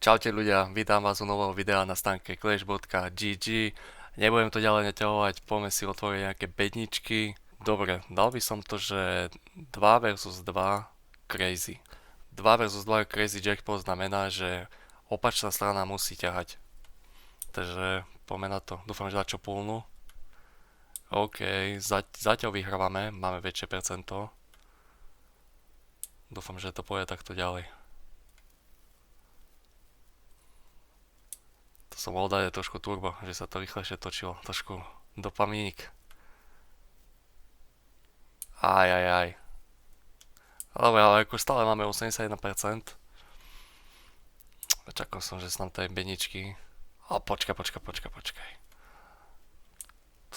Čaute ľudia, vítam vás u nového videa na stánke clash.gg. Nebudem to ďalej naťahovať, poďme si otvoriť nejaké bedničky. Dobre, dal by som to, že 2 versus 2 crazy. 2 versus 2 crazy jackpot znamená, že opačná strana musí ťahať. Takže poďme na to. Dúfam, že dačo pulnú. OK, zatiaľ vyhrávame, máme väčšie percento. Dúfam, že to pôjde takto ďalej. To som mohol dať trošku turbo, že sa to rýchlejšie točilo. Trošku dopamínik. Aj. Dobre, ale ako stále máme 81%. Čakal som, že sú nám tej bedničky. Ale počkaj.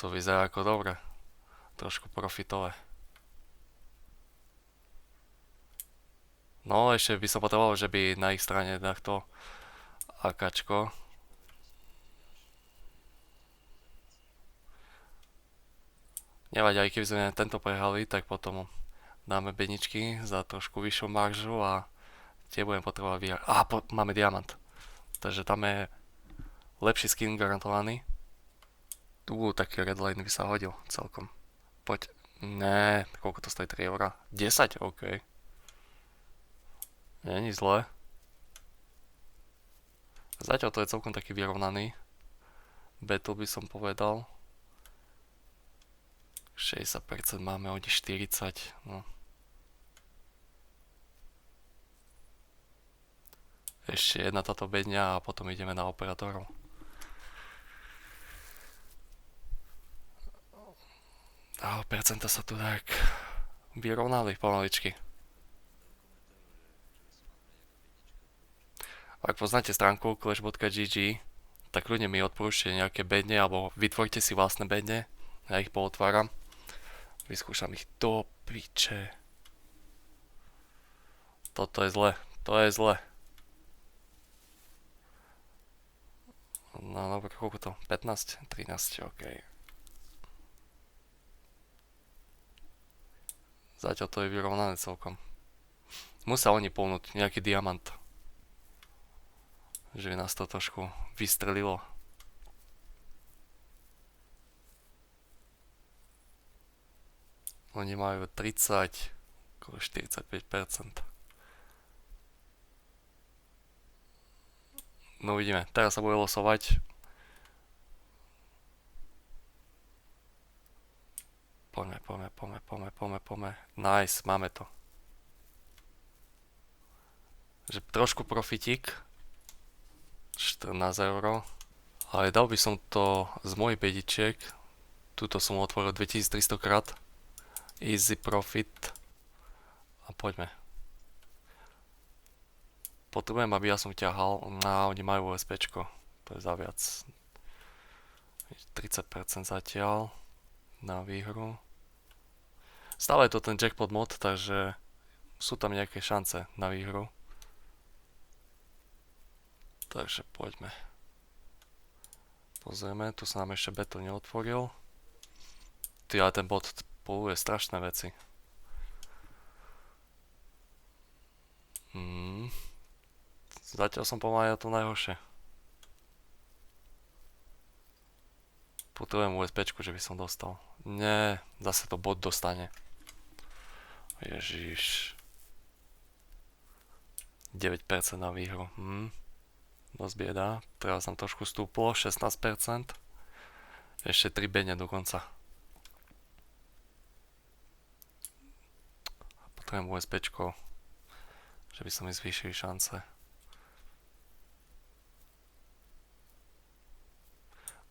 To vyzerá ako dobre. Trošku profitové. No, ešte by som potreboval, že by na ich strane takto AKčko. Nevadí, aj keby sme tento prehrali, tak potom dáme bedničky za trošku vyššiu maržu a tie budem potrebovať vyhrať. Máme diamant. Takže tam je lepší skin garantovaný. Tu taký redline by sa hodil celkom. Poď. Ne, koľko to stojí? 3 eurá? 10? OK. Není zle. Zatiaľ to je celkom taký vyrovnaný battle by som povedal. 60% máme, oni 40, no. Ešte jedna táto bedňa a potom ideme na operátorov. A percenta sa tu tak vyrovnali pomaličky. Ak poznáte stránku clash.gg, tak ľudia mi odporúčte nejaké bedne alebo vytvorte si vlastné bedne. Ja ich pootváram. Vyskúšam ich do piče. Toto je zle. To je zle. No dobre, koľko to? 15? 13, OK. Zatiaľ to je vyrovnané celkom. Musia oni polnúť nejaký diamant. Že by nás to trošku vystrelilo. Oni majú 30, okolo 45%. No uvidíme, teraz sa bude losovať. Poďme. Nice, máme to. Že trošku profitík. 14 euro. Ale dal by som to z mojich bedičiek. Tuto som otvoril 2300 krát. Easy profit. A poďme. Potrebujem, aby ja som ťahal. Oni majú USPčko. To je za viac. 30% zatiaľ na výhru. Stále je to ten jackpot mod, takže sú tam nejaké šance na výhru. Takže poďme. Pozrieme, tu sa nám ešte battle neotvoril. Ale ten bot poluje strašné veci. Zatiaľ som pomáhal to najhoršie. Potrebujem USBčku, že by som dostal. Nie, zase to bot dostane. Ježiš. 9% na výhru. Dosť bieda. Teraz nám trošku stúplo. 16%. Ešte 3 bedne dokonca. Potrebujem USBčko, že by sa mi zvýšili šance.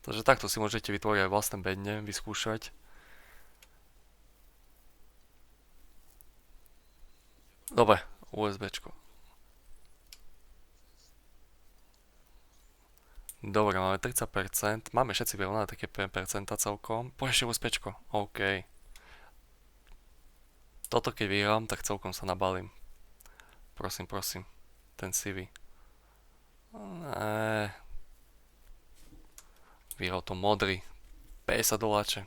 Takže takto si môžete vytvoriť aj vlastné bedne, vyskúšať. Dobre, USBčko. Dobre, máme 30%, máme všetci vyrovnané také 5% celkom. Poď ešte USBčko, OK. Toto keď vyhrám, tak celkom sa nabalím. Prosím, ten CV. Vyhral to modrý. 50 doláče.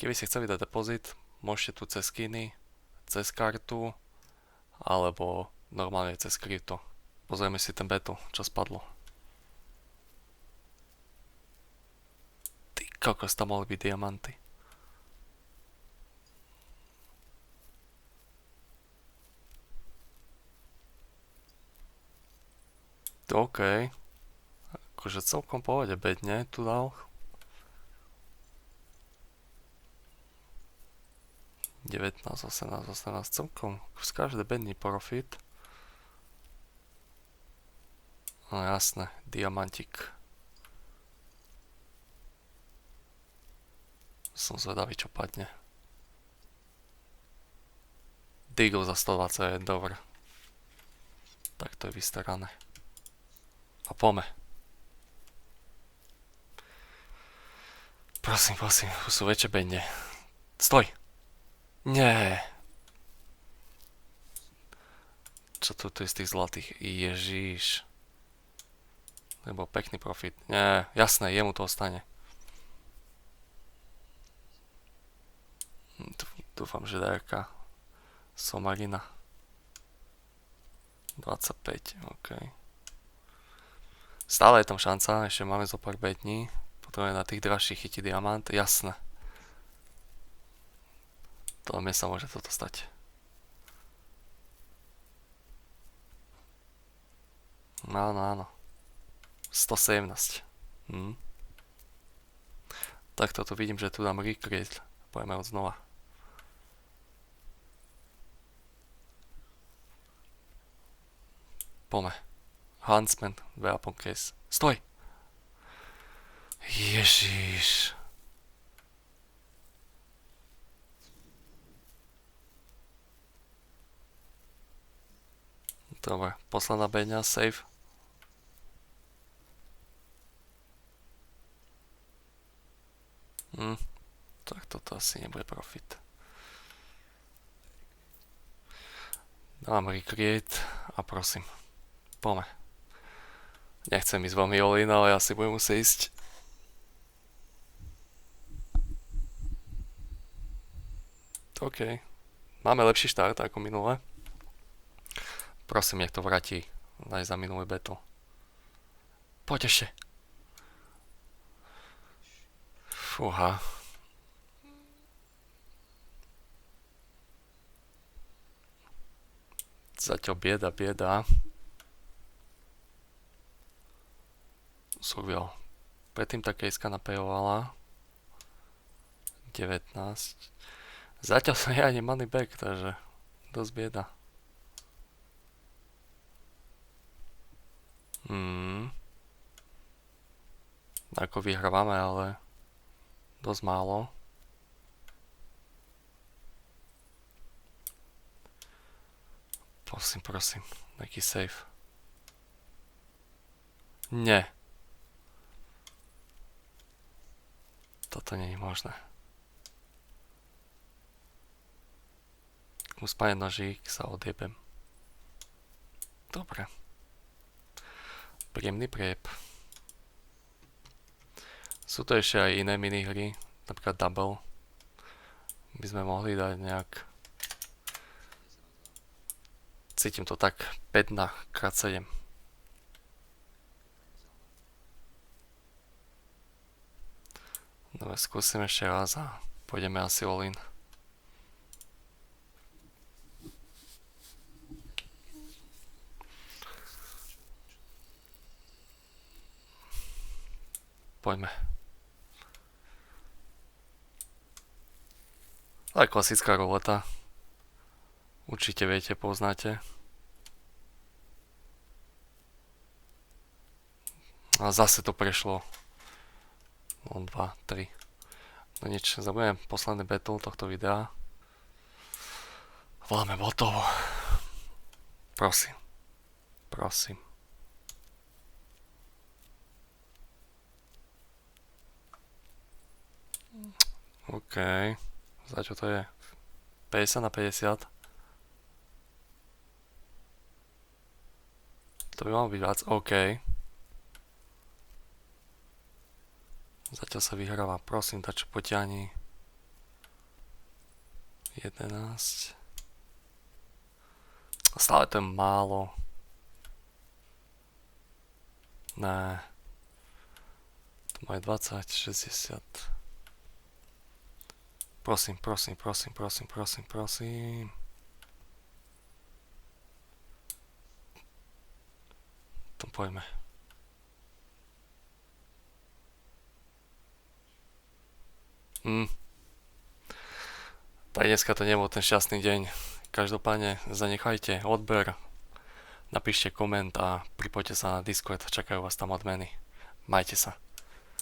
Keby ste chceli dať depozit, môžete tu cez skiny, cez kartu, alebo normálne cez krypto. Pozrieme si ten battle, čo spadlo. Ty kokos, tam mohli byť diamanty. OK. Akože celkom pohode bedne tu dal. 19, 18, 18, celkom z každej bedný profit. No jasné, diamantik. Som zvedavý, čo padne. Deagle za 120 je dobré. Tak to je vystarané. A pome. Prosím, už sú väčšie bedne. Stoj! Nie. Čo tu je z tých zlatých? Ježiš. Nebo pekný profit. Nie, jasné, jemu to ostane. Dúfam, že dajaká somarina. 25, OK. Stále je tam šanca, ešte máme zo pár bední. Potrebujeme na tých drahších chytiť diamant, jasné. To mne sa môže toto stať. Áno, áno. 117. Tak toto vidím, že tu dám recreate. Pojeme od znova. Pome. Huntsman, weapon case. Stoj! Ježiš. Dobre, posledná beňa, save. Tak toto asi nebude profit. Dám recreate a prosím, pome. Nechcem ísť veľmi all in, ale asi budem musieť ísť. OK. Máme lepší štart ako minule. Prosím, nech to vráti aj za minulý battle. Poď ešte. Fúha. Zatiaľ bieda. Survival. Predtým tá kejska napejovala. 19. Zatiaľ som ja ani money back, takže dosť bieda. Ako vyhrávame, ale dosť málo. Prosím, nejaký save. Nie. Toto nie je možné. Mu spájať nožík, sa odjebem. Dobre. Príjemný priep. Sú to ešte aj iné minihry, napríklad double. By sme mohli dať nejak... Cítim to tak 5 na x7. Dobre, skúsim ešte raz a pôjdeme asi all in. Poďme. Ale klasická roleta. Určite viete, poznáte. A zase to prešlo. 2, 3. No nič, zabudnem posledný battle tohto videa. Voláme botov. Prosím. OK. Za čo to je? 50 na 50. To by malo byť viac. OK. Zatiaľ sa vyhráva. Prosím, dačo potiahni. 11. Stále to je málo. Ne. To majú 20, 60. Prosím, prosím, prosím, prosím, prosím, prosím. To pojďme. Tak dneska to nebol ten šťastný deň. Každopádne zanechajte odber, napíšte koment a pripojte sa na Discord, čakajú vás tam odmeny. Majte sa.